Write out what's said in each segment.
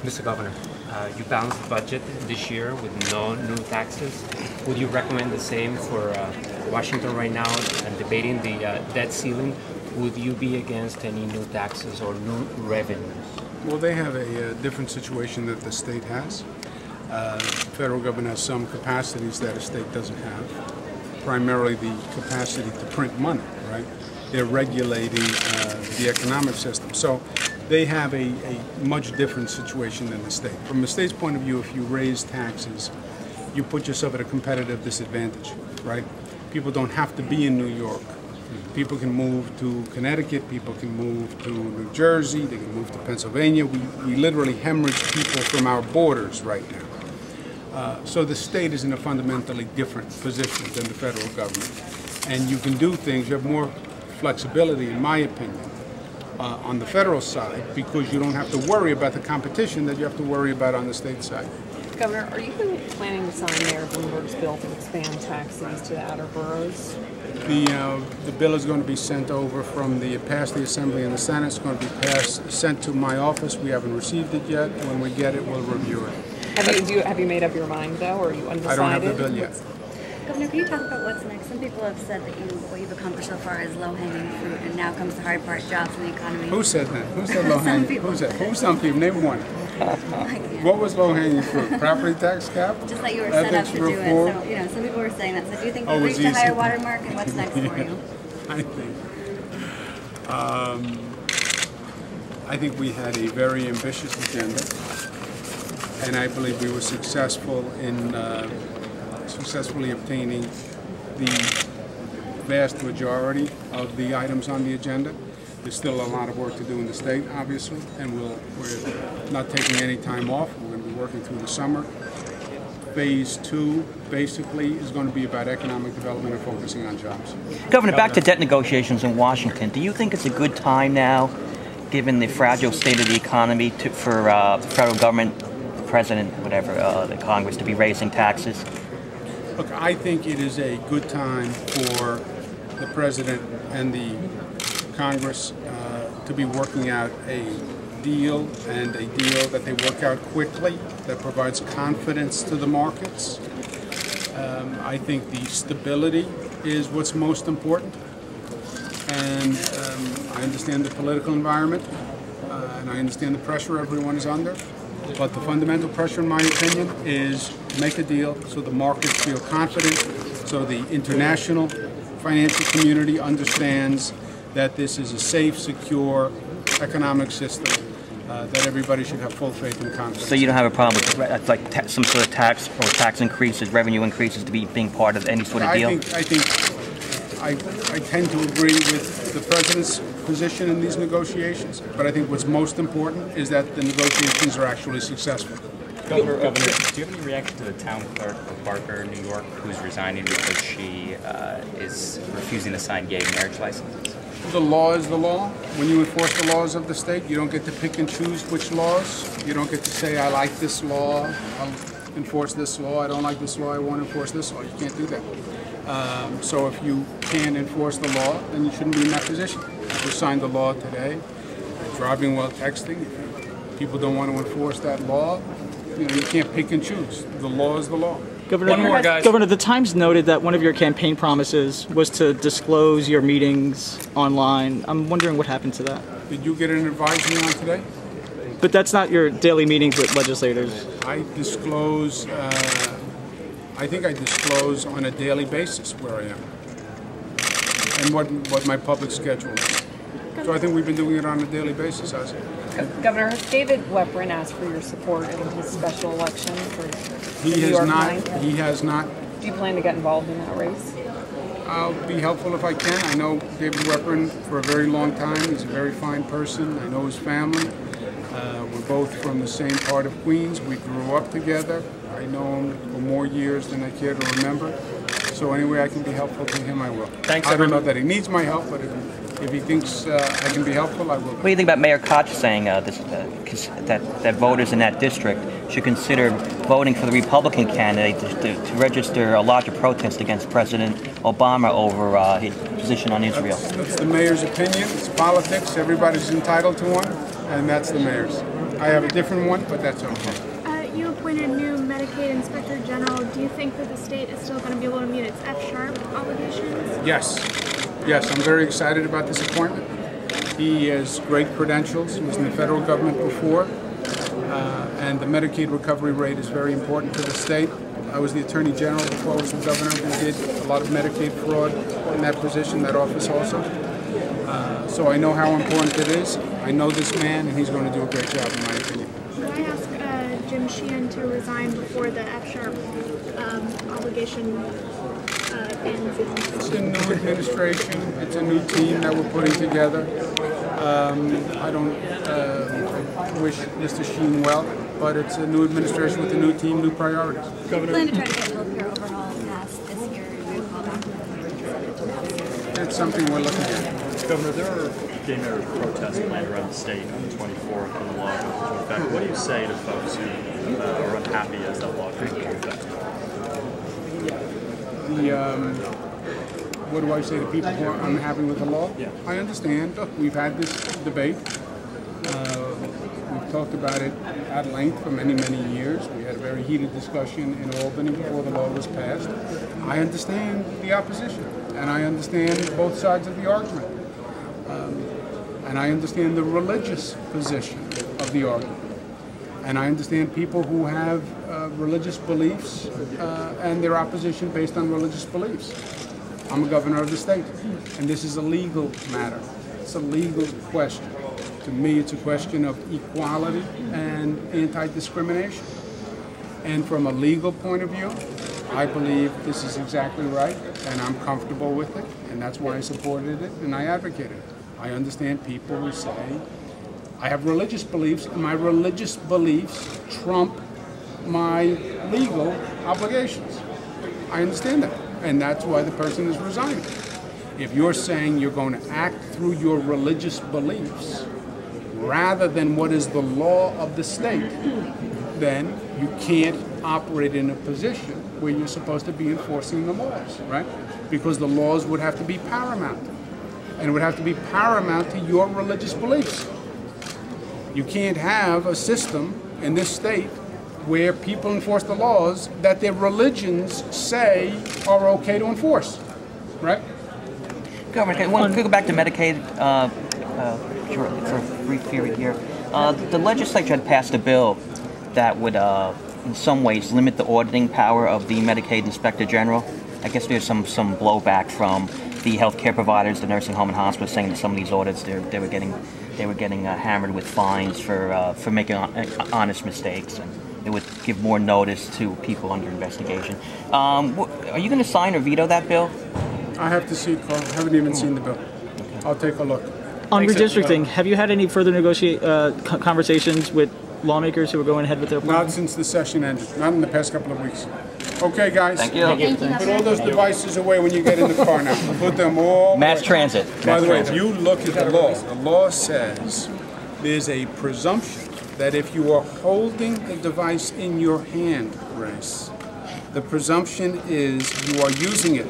Mr. Governor, you balanced the budget this year with no new taxes. Would you recommend the same for Washington right now and debating the debt ceiling? Would you be against any new taxes or new revenues? Well, they have a different situation that the state has. The federal government has some capacities that a state doesn't have, primarily the capacity to print money, right? They're regulating the economic system. So they have a much different situation than the state. From the state's point of view, if you raise taxes, you put yourself at a competitive disadvantage, right? People don't have to be in New York. People can move to Connecticut, people can move to New Jersey, they can move to Pennsylvania. We literally hemorrhage people from our borders right now. So the state is in a fundamentally different position than the federal government. And you can do things, you have more flexibility, in my opinion, on the federal side, because you don't have to worry about the competition that you have to worry about on the state side. Governor, are you planning to sign Mayor Bloomberg's bill to expand tax cities to the outer boroughs? The bill is going to be sent over from past the Assembly and the Senate. It's going to be sent to my office. We haven't received it yet. When we get it, we'll review it. Have you made up your mind, though, or are you undecided? I don't have the bill yet. Governor, can you talk about what's next? Some people have said that what you've accomplished so far is low-hanging fruit, and now comes the hard part, jobs and the economy. Who said that? Who said low-hanging? Who's that? Who's some people? Name one. What was low-hanging fruit? Property tax cap? Just that you were set up to do it. So, some people were saying that. So do you think you've reached a higher watermark, and what's next for you? I think we had a very ambitious agenda, and I believe we were successful in successfully obtaining the vast majority of the items on the agenda. There's still a lot of work to do in the state, obviously, and we're not taking any time off. We're going to be working through the summer. Phase 2 basically is going to be about economic development and focusing on jobs. Governor, back to debt negotiations in Washington. Do you think it's a good time now, given the fragile state of the economy, for the federal government, the president, whatever, the Congress, to be raising taxes? Look, I think it is a good time for the president and the Congress to be working out a deal, and a deal that they work out quickly, that provides confidence to the markets. I think the stability is what's most important, and I understand the political environment, and I understand the pressure everyone is under, but the fundamental pressure, in my opinion, is make a deal so the markets feel confident, so the international financial community understands that this is a safe, secure economic system that everybody should have full faith and confidence. So you don't have a problem with like some sort of tax or tax increases, revenue increases to being part of any sort of deal? I tend to agree with the president's position in these negotiations, but I think what's most important is that the negotiations are actually successful. Governor, do you have any reaction to the town clerk of Barker, New York, who's resigning because she is refusing to sign gay marriage licenses? The law is the law. When you enforce the laws of the state, you don't get to pick and choose which laws. You don't get to say, I like this law, I'll enforce this law, I don't like this law, I won't enforce this law. You can't do that. So if you can't enforce the law, then you shouldn't be in that position. You signed the law today. Driving while texting, if people don't want to enforce that law, you can't pick and choose. The law is the law. Governor, the Times noted that one of your campaign promises was to disclose your meetings online. I'm wondering what happened to that. Did you get an advisory on today? But that's not your daily meetings with legislators. I disclose, I think I disclose on a daily basis where I am and what my public schedule is. So I think we've been doing it on a daily basis, hasn't it? Governor, has David Weprin asked for your support in his special election for He has not. He has not. Do you plan to get involved in that race? I'll be helpful if I can. I know David Weprin for a very long time. He's a very fine person. I know his family. We're both from the same part of Queens. We grew up together. I know him for more years than I care to remember. So any way I can be helpful to him, I will. Thanks, I don't know that he needs my help, but if If he thinks I can be helpful, I will. What do you think about Mayor Koch saying that voters in that district should consider voting for the Republican candidate to register a larger protest against President Obama over his position on Israel? It's the mayor's opinion. It's politics. Everybody's entitled to one, and that's the mayor's. I have a different one, but that's okay. You appointed a new Medicaid Inspector General. Do you think that the state is still going to be able to meet its F-sharp obligations? Yes. Yes, I'm very excited about this appointment. He has great credentials. He was in the federal government before, and the Medicaid recovery rate is very important to the state. I was the Attorney General before I was the governor and did a lot of Medicaid fraud in that position, that office also. So I know how important it is. I know this man, and he's going to do a great job, in my opinion. Should I ask Jim Sheehan to resign before the F-sharp obligation ends? It's a new administration. It's a new team that we're putting together. I don't wish Mr. Sheen well, but it's a new administration with a new team, new priorities. Do you plan to try to get healthcare overhaul passed this year? Do you call back? It's something we're looking at. Governor, there are gay marriage protests planned around the state on the 24th when the law goes into effect. What do you say to folks who are unhappy as that law goes into effect? What do I say to people who are unhappy with the law? Yeah. I understand. Look, we've had this debate. We've talked about it at length for many, many years. We had a very heated discussion in Albany before the law was passed. I understand the opposition, and I understand both sides of the argument. And I understand the religious position of the argument. And I understand people who have religious beliefs and their opposition based on religious beliefs. I'm a governor of the state, and this is a legal matter. It's a legal question. To me, it's a question of equality and anti-discrimination. And from a legal point of view, I believe this is exactly right, and I'm comfortable with it, and that's why I supported it and I advocated it. I understand people who say, I have religious beliefs, and my religious beliefs trump my legal obligations. I understand that, and that's why the person is resigning. If you're saying you're going to act through your religious beliefs rather than what is the law of the state, then you can't operate in a position where you're supposed to be enforcing the laws, right? Because the laws would have to be paramount, and it would have to be paramount to your religious beliefs. You can't have a system in this state where people enforce the laws that their religions say are okay to enforce, right? Governor, can we go back to Medicaid for a brief period here? The legislature had passed a bill that would, in some ways, limit the auditing power of the Medicaid Inspector General. I guess there's some blowback from the healthcare providers, the nursing home and hospitals, saying that some of these audits they were getting hammered with fines for making honest mistakes, and it would give more notice to people under investigation. Are you going to sign or veto that bill? I have to see it, Carl. I haven't even seen the bill. I'll take a look. On redistricting, have you had any further conversations with lawmakers who are going ahead with their plan? Not since the session ended. Not in the past couple of weeks. Okay, guys. Thank you. Put all those devices away when you get in the car now. Put them all Mass away. transit. By the way, if you look at the law says there's a presumption that if you are holding the device in your hand, Grace, the presumption is you are using it.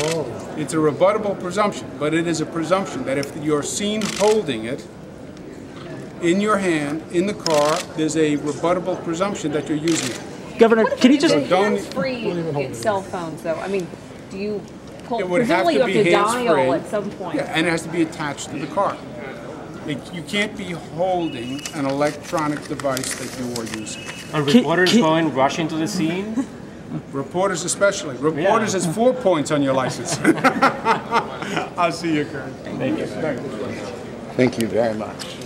Oh. It's a rebuttable presumption, but it is a presumption that if you're seen holding it in your hand, in the car, there's a rebuttable presumption that you're using it. Governor, can you just... Hands-free cell phones, though. I mean, do you pull? It would have to be hands-free. Dial at some point. Yeah, and it has to be attached to the car. You can't be holding an electronic device that you are using. Are reporters rushing to the scene? Reporters especially. Reporters has 4 points on your license. I'll see you, Kurt. Thank you. Thank you very much.